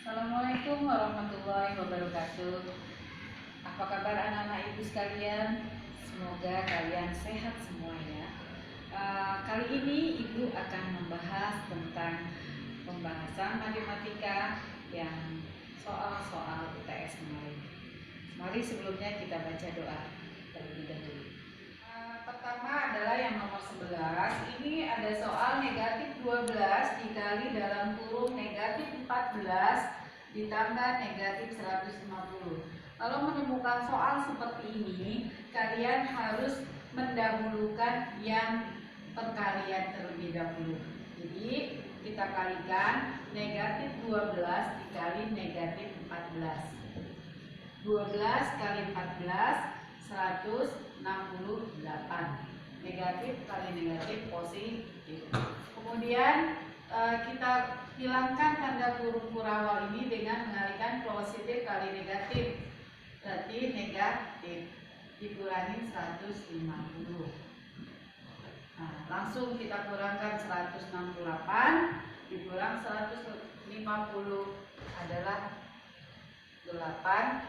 Assalamualaikum warahmatullahi wabarakatuh. Apa kabar anak-anak ibu sekalian? Semoga kalian sehat semuanya. Kali ini ibu akan membahas tentang pembahasan matematika yang soal-soal UTS kemarin. Mari sebelumnya kita baca doa terlebih dahulu. Pertama adalah yang nomor 11. Ini ada soal negatif 12 dikali dalam kurung negatif 14 ditambah negatif 150. Kalau menemukan soal seperti ini, kalian harus mendahulukan yang perkalian terlebih dahulu. Jadi kita kalikan negatif 12 dikali negatif 14. 12 kali 14 168. Negatif kali negatif positif. Kemudian kita hilangkan tanda kurung kurawal ini dengan mengalihkan positif kali negatif. Berarti negatif dikurangi 150. Nah, langsung kita kurangkan 168 dikurang 150 adalah 18.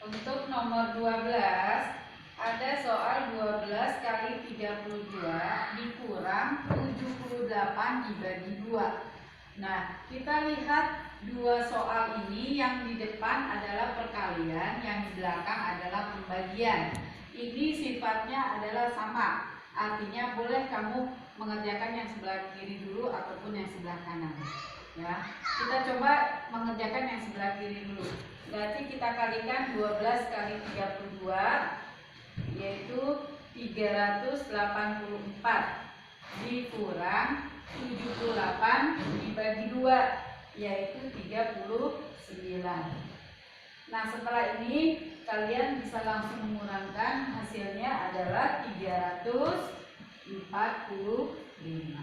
Untuk nomor 12 ada soal 12 kali 32 dikurang 78 dibagi 2. Nah, kita lihat dua soal ini, yang di depan adalah perkalian, yang di belakang adalah pembagian. Ini sifatnya adalah sama, artinya boleh kamu mengerjakan yang sebelah kiri dulu ataupun yang sebelah kanan. Ya, kita coba mengerjakan yang sebelah kiri dulu. Berarti kita kalikan 12 kali 32 yaitu 384 dikurang 78 dibagi 2 yaitu 39. Nah, setelah ini kalian bisa langsung mengurangkan, hasilnya adalah 345.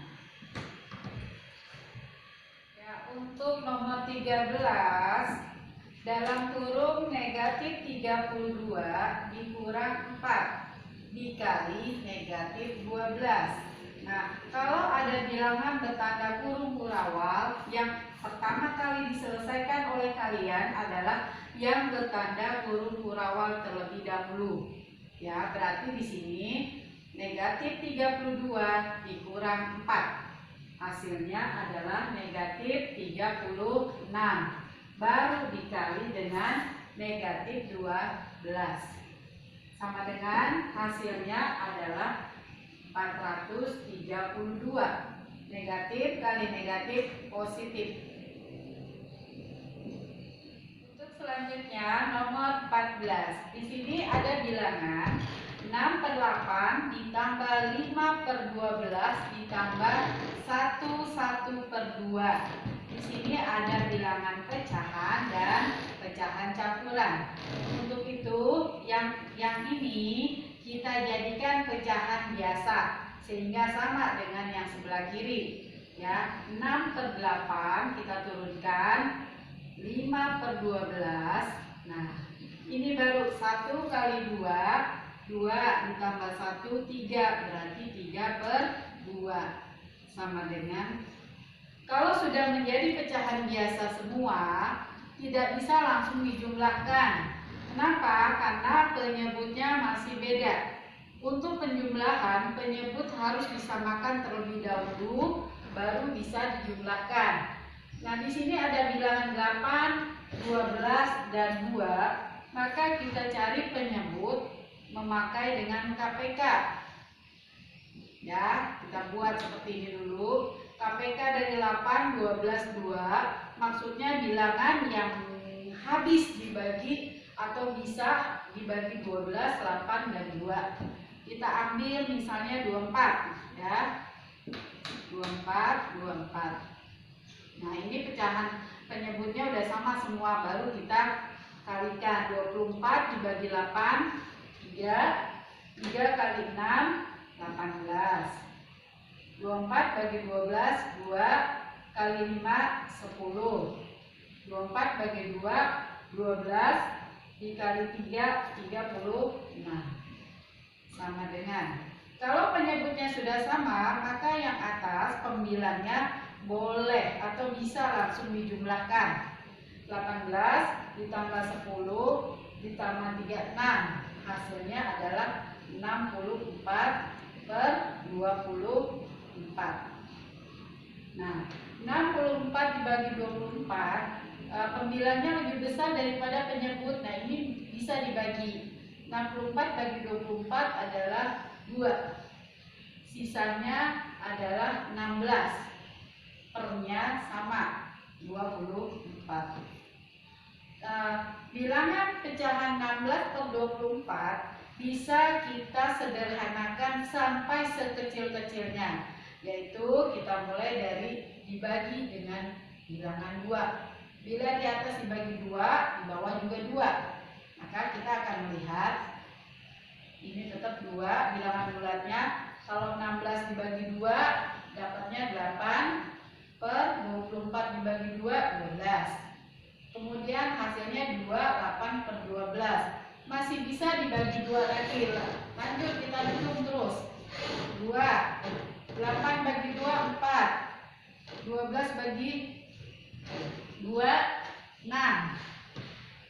Ya, untuk nomor 13 dalam kurung negatif 32 dikurang 4 dikali negatif 12. Nah, kalau ada bilangan bertanda kurung kurawal, yang pertama kali diselesaikan oleh kalian adalah yang bertanda kurung kurawal terlebih dahulu. Ya, berarti di sini negatif 32 dikurang 4. Hasilnya adalah negatif 36. Baru dikali dengan negatif 12. Sama dengan hasilnya adalah 432. Negatif kali negatif positif. Untuk selanjutnya nomor 14. Di sini ada bilangan 6/8 ditambah 5/12 ditambah 1/2. Di sini ada bilangan pecahan dan pecahan campuran. Untuk itu yang ini kita jadikan pecahan biasa sehingga sama dengan yang sebelah kiri. Ya, 6/8 kita turunkan 5/12. Nah, ini baru 1 kali 2 ditambah 1 3, berarti 3/2 sama dengan. Kalau sudah menjadi pecahan biasa semua, tidak bisa langsung dijumlahkan. Kenapa? Karena penyebutnya masih beda. Untuk penjumlahan, penyebut harus disamakan terlebih dahulu, baru bisa dijumlahkan. Nah, di sini ada bilangan 8, 12, dan 2. Maka kita cari penyebut memakai dengan KPK. Ya, kita buat seperti ini dulu. KPK dari 8, 12, 2 maksudnya bilangan yang habis dibagi atau bisa dibagi 12, 8, dan 2. Kita ambil misalnya 24 ya. 24. Nah, ini pecahan penyebutnya udah sama semua, baru kita kalikan. 24 dibagi 8 3 kali 6 18. 24 bagi 12 2 kali 5 10. 24 bagi 2 12 dikali 3 36. Sama dengan Kalau penyebutnya sudah sama, maka yang atas pembilangnya boleh atau bisa langsung dijumlahkan. 18 ditambah 10 ditambah 36. Hasilnya adalah 64 per 24. Nah, 64 dibagi 24, pembilangnya lebih besar daripada penyebut. Nah, ini bisa dibagi. 64 bagi 24 adalah 2. Sisanya adalah 16. Pernya sama, 24. Bilangan pecahan 16 per 24 bisa kita sederhanakan sampai sekecil-kecilnya, yaitu kita mulai dari dibagi dengan bilangan 2. Bila di atas dibagi 2, di bawah juga 2, maka kita akan melihat ini tetap 2 bilangan bulatnya. Kalau 16 dibagi 2 dapatnya 8 per 24 dibagi 2, 12. Kemudian hasilnya 2, 8 per 12. Masih bisa dibagi 2 lagi. Lanjut kita hitung terus. 2, 8 bagi 2, 4. 12 bagi 2, 6.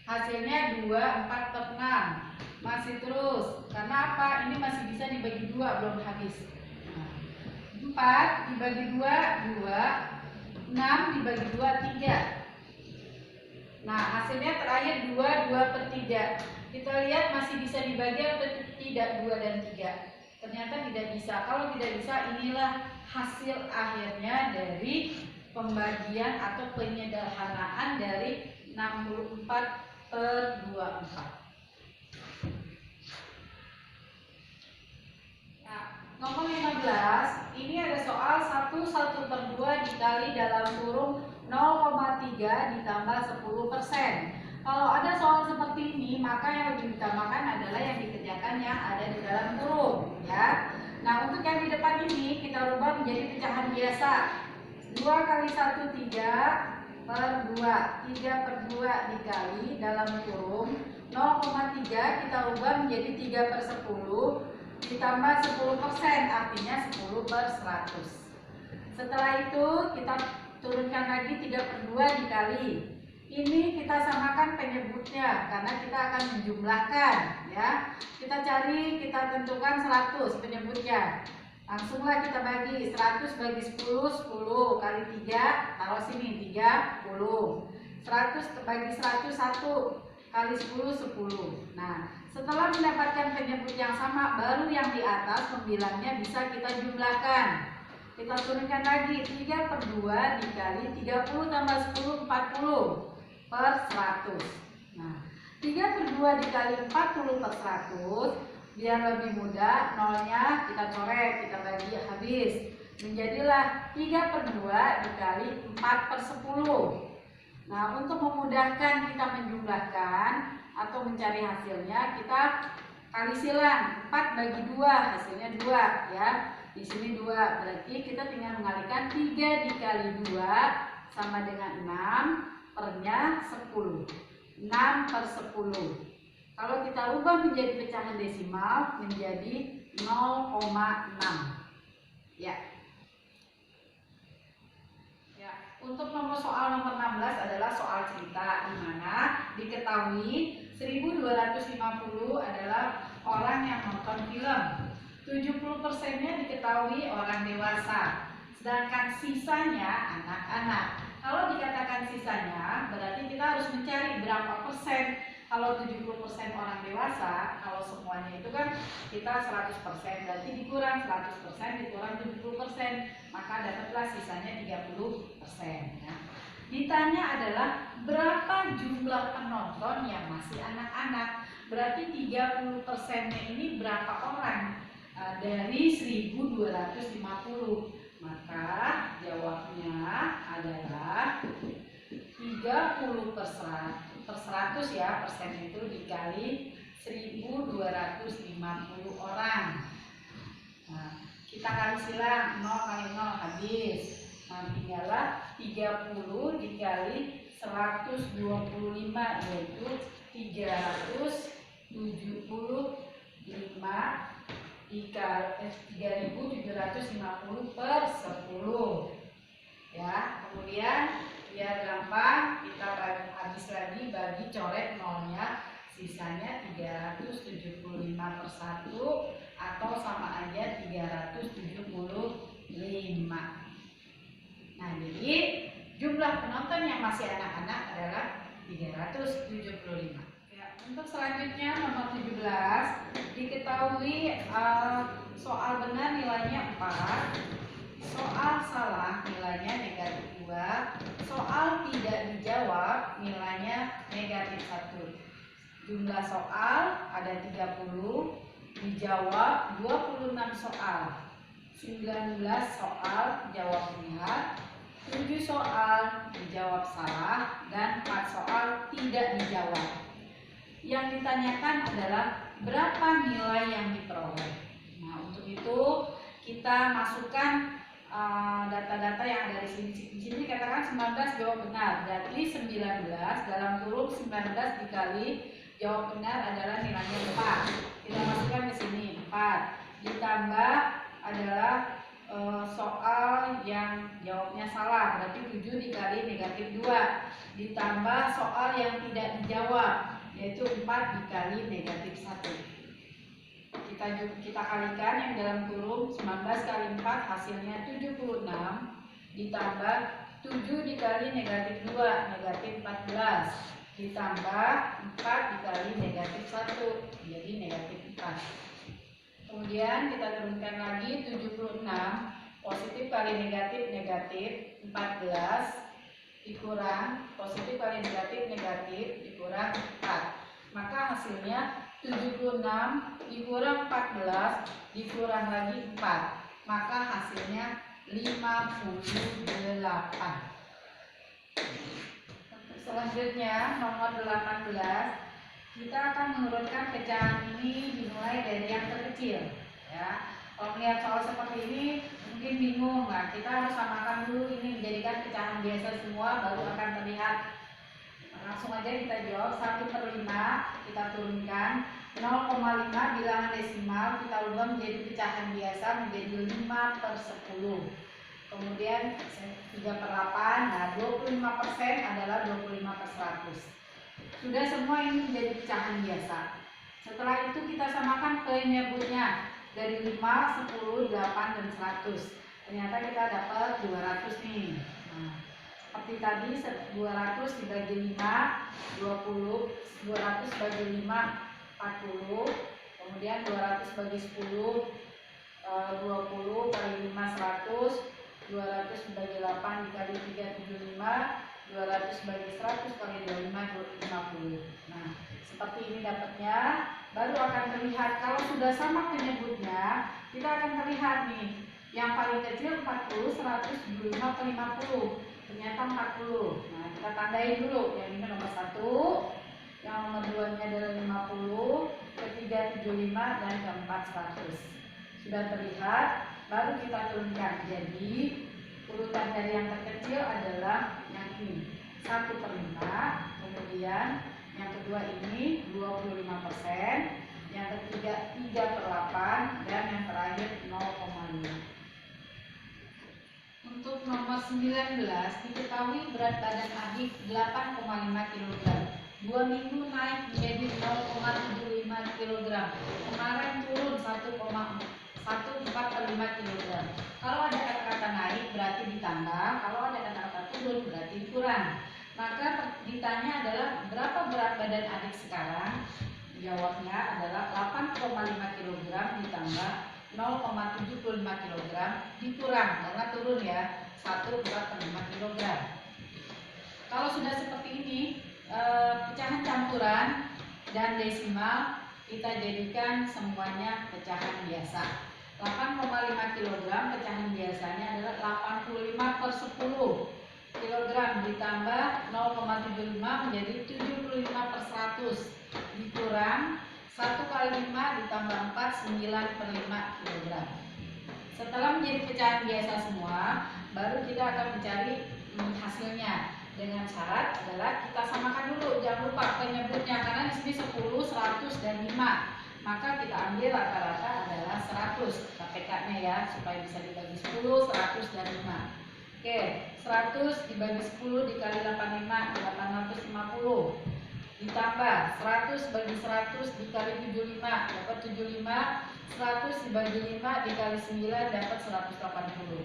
Hasilnya 2, 4 per 6. Masih terus. Karena apa? Ini masih bisa dibagi 2, belum habis. 4 dibagi 2, 2. 6 dibagi 2, 3. Nah, hasilnya terakhir 2, 2 per 3. Kita lihat masih bisa dibagi atau tidak 2 dan 3. Ternyata tidak bisa. Kalau tidak bisa, inilah hasil akhirnya dari pembagian atau penyederhanaan dari 64 per 24. Nah, nomor 15, ini ada soal 1 per 2 dikali dalam kurung 0,3 ditambah 10%. Kalau ada soal seperti ini, maka yang lebih diutamakan adalah yang dikerjakan yang ada di dalam kurung, ya. Nah, untuk yang di depan ini kita rubah menjadi pecahan biasa. 2 kali 1, 3 per 2. 3 per 2 dikali dalam kurung 0,3 kita rubah menjadi 3 per 10 ditambah 10%, artinya 10 per 100. Setelah itu kita turunkan lagi 3 per 2 dikali. Ini kita samakan penyebutnya karena kita akan menjumlahkan, ya. Kita cari, kita tentukan 100 penyebutnya. Langsunglah kita bagi 100 bagi 10, 10 kali 3, taruh sini 30. 100 bagi 100, 1 kali 10, 10. Nah, setelah mendapatkan penyebut yang sama, baru yang di atas pembilangnya bisa kita jumlahkan. Kita turunkan lagi 3 per 2 dikali 30 tambah 10, 40 per 100. Nah, 3 per 2 dikali 40 per 100. Biar lebih mudah, nolnya kita coret, kita bagi habis. Menjadilah 3 per 2 dikali 4 per 10. Nah, untuk memudahkan kita menjumlahkan atau mencari hasilnya, kita kali silang. 4 bagi 2, hasilnya 2, ya. Di sini 2, berarti kita tinggal mengalihkan 3 dikali 2 sama dengan 6, pernya 10. 6 per 10. Kalau kita ubah menjadi pecahan desimal menjadi 0,6. Ya. Ya, untuk soal nomor 16 adalah soal cerita di mana diketahui 1250 adalah orang yang nonton film. 70%-nya diketahui orang dewasa, sedangkan sisanya anak-anak. Kalau dikatakan sisanya, berarti kita harus mencari berapa persen. Kalau 70% orang dewasa, kalau semuanya itu kan kita 100%, berarti dikurang 100%, dikurang 70%, maka dapatlah sisanya 30%. Ya. Ditanya adalah berapa jumlah penonton yang masih anak-anak, berarti 30%-nya ini berapa orang dari 1250. Maka jawabnya adalah 30 per 100 ya, persen itu dikali 1250 orang. Nah, kita kali silang 0 kali 0 habis. Nah, tinggallah 30 dikali 125, yaitu 375 3.750 per 10 ya. Kemudian biar gampang kita habis lagi bagi coret nolnya, sisanya 375 per 1 atau sama aja 375. Nah, jadi jumlah penonton yang masih anak-anak adalah 375. Ya, untuk selanjutnya nomor 17, diketahui soal benar nilainya 4, soal salah nilainya -2, soal tidak dijawab nilainya -1. Jumlah soal ada 30, dijawab 26 soal, 19 soal jawab benar, 7 soal dijawab salah, dan 4 soal tidak dijawab. Yang ditanyakan adalah berapa nilai yang diperoleh. Nah, untuk itu kita masukkan data-data yang ada di sini. Di sini katakan 19 jawab benar, berarti 19 dalam kurung 19 dikali jawab benar adalah nilainya 4. Kita masukkan ke sini 4. Ditambah adalah soal yang jawabnya salah, berarti 7 dikali -2. Ditambah soal yang tidak dijawab, yaitu 4 dikali -1. Kita kalikan yang dalam kurung 19 kali 4 hasilnya 76, ditambah 7 dikali -2 -14, ditambah 4 dikali -1 jadi -4. Kemudian kita turunkan lagi 76, positif kali negatif negatif, 14 dikurang positif kali negatif negatif dikurang 4. Maka hasilnya 76 dikurang 14 dikurang lagi 4. Maka hasilnya 58. Selanjutnya nomor 18, kita akan menurunkan pecahan ini dimulai dari yang terkecil ya. Kalau melihat soal seperti ini mungkin bingung, nah kita harus samakan dulu ini menjadikan pecahan biasa semua baru akan terlihat. Langsung aja kita jawab. 1/5 kita turunkan, 0,5 bilangan desimal kita ubah menjadi pecahan biasa menjadi 5/10. Kemudian 3/8, nah 25% adalah 25/100. Sudah semua ini menjadi pecahan biasa. Setelah itu kita samakan penyebutnya dari 5, 10, 8, dan 100. Ternyata kita dapat 200 nih. Nah, seperti tadi 200 dibagi 5 20, 200 bagi 5 40, kemudian 200 bagi 10 20 kali 5 100, 200 bagi 8 dikali 3 75, 200 bagi 100 kali 25 50. Nah, seperti ini dapatnya. Baru akan terlihat kalau sudah sama penyebutnya, kita akan terlihat nih. Yang paling kecil 40, 100, 25 per 50. Ternyata 40. Nah, kita tandai dulu. Yang ini nomor 1, yang nomor 2-nya adalah 50, ketiga 75, dan keempat 100. Sudah terlihat, baru kita turunkan. Jadi urutan dari yang terkecil adalah yang ini 1/5, kemudian yang kedua ini 25%, yang ketiga 3/8, dan yang terakhir 0,5. Untuk nomor 19, diketahui berat badan Adit 8,5 kg. 2 minggu naik menjadi 0,75 kg. Kemarin turun 1,5 kg. Kalau ada kata-kata naik berarti ditambah, kalau ada kata-kata turun berarti dikurang. Maka ditanya adalah berapa berat badan adik sekarang? Jawabnya adalah 8,5 kg ditambah 0,75 kg dikurang karena turun ya 1,5 kg. Kalau sudah seperti ini, pecahan campuran dan desimal kita jadikan semuanya pecahan biasa. 8,5 kg pecahan biasanya adalah 85/10 kg ditambah 0,75 menjadi 75/100 dikurang 1 kali 5 ditambah 4 9/5 kg. Setelah menjadi pecahan biasa semua, baru kita akan mencari hasilnya. Dengan syarat adalah kita samakan dulu, jangan lupa penyebutnya karena di sini 10, 100, dan 5. maka kita ambil rata-rata adalah 100. Kita PK-nya ya, supaya bisa dibagi 10, 100, dan 5. Oke, 100 dibagi 10 dikali 85, 850. Ditambah 100 bagi 100 dikali 75, dapat 75. 100 dibagi 5 dikali 9 dapat 180.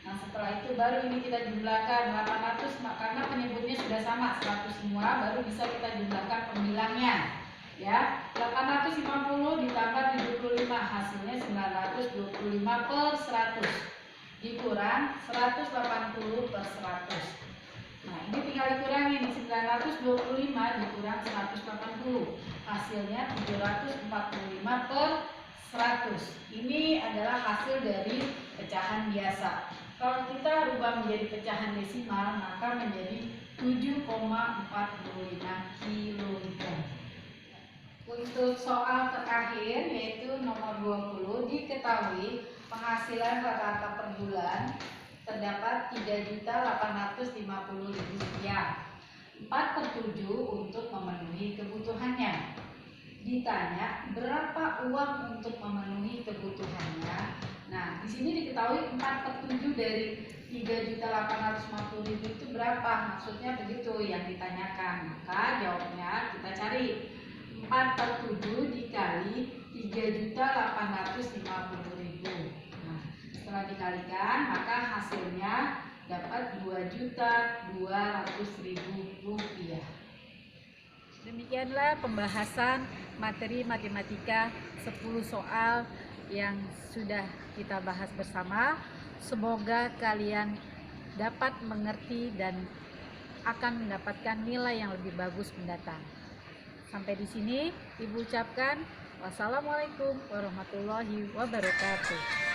Nah, setelah itu baru ini kita jumlahkan 800, karena penyebutnya sudah sama 100 semua, baru bisa kita jumlahkan pembilangnya. Ya, 850 ditambah 75 hasilnya 925 per 100 dikurang 180 per 100. Nah, ini tinggal dikurangin, 925 dikurang 180 hasilnya 745 per 100. Ini adalah hasil dari pecahan biasa. Kalau kita rubah menjadi pecahan desimal, maka menjadi 7,45 kg. Untuk soal terakhir yaitu nomor 20, diketahui penghasilan rata-rata per bulan terdapat Rp3.850.000. 4/7 untuk memenuhi kebutuhannya. Ditanya berapa uang untuk memenuhi kebutuhannya. Nah, di sini diketahui 4/7 dari 3.850.000 itu berapa? Maksudnya begitu yang ditanyakan. Maka jawabnya kita cari 4/7 dikali 3.850.000. Nah, setelah dikalikan maka hasilnya dapat Rp2.200.000. Demikianlah pembahasan materi matematika 10 soal yang sudah kita bahas bersama. Semoga kalian dapat mengerti dan akan mendapatkan nilai yang lebih bagus mendatang. Sampai di sini Ibu ucapkan wassalamualaikum warahmatullahi wabarakatuh.